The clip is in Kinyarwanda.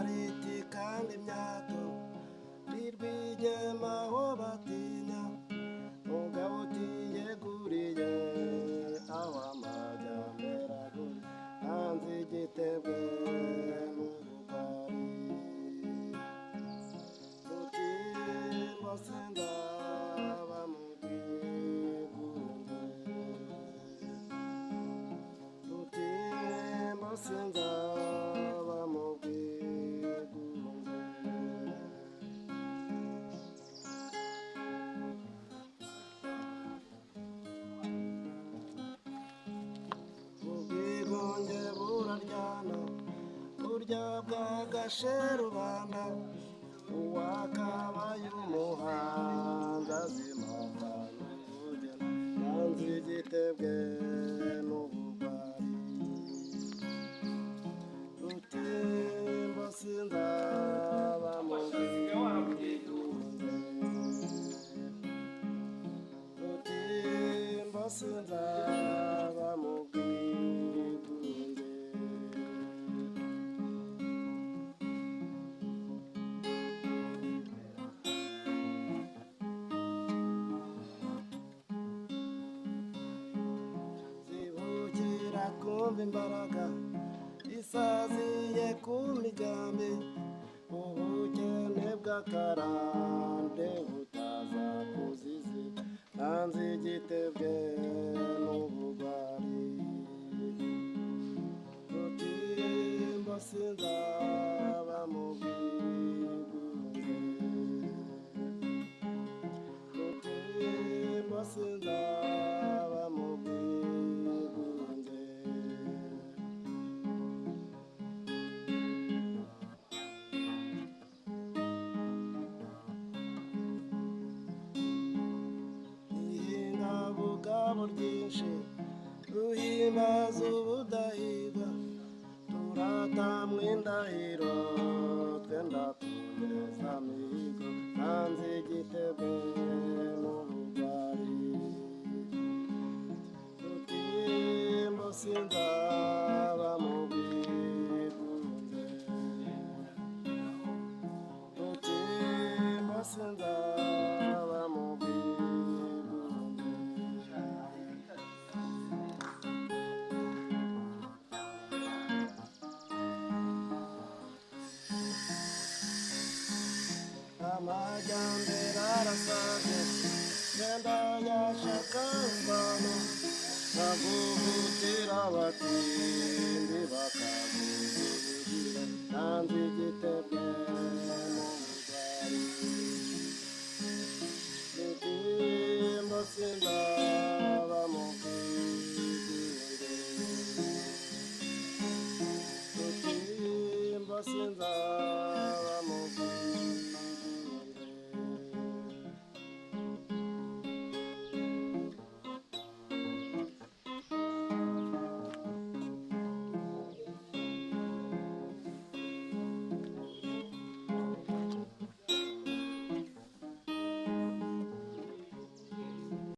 riti kandi imyato rirwigema aho batinya mugabo utiyeguriye aho amajyambere aguri hanze igitebwe n'ubugari rutimba sindaba mu bwigunge rutimba sindaba mu bwigunge ubwigunge buraryana burya bwagashe rubanda uwakabaye umuhanzi azimana ubugeni nanze igitebwe n'ubugwari rutimba sindaba mu bwigunge rutimba sindaba mu bwigunge zibukira kumva imbaraga isaziye ku migambi ubukene bw'akarande butaza kuzizi hanze igitebwe n'ubugwari rutimba sindaba mu bwigunge rutimba sindaba mu bwigunge ihinga bugabo ryinshi ruhimbaza ubudahigwa turatamwa indahiro twenda tugeza mihigo hanze igitebwe n'ubugwari rutimba sindaba mu bwigunge rutimba sindaba mu bwigunge amajyambere arasaze genda yashaka imvano bavugutira abatindi bakavugurira nanze igitebwe n'ubugwari rutimba sindaba mu bwigunge rutimba sindaba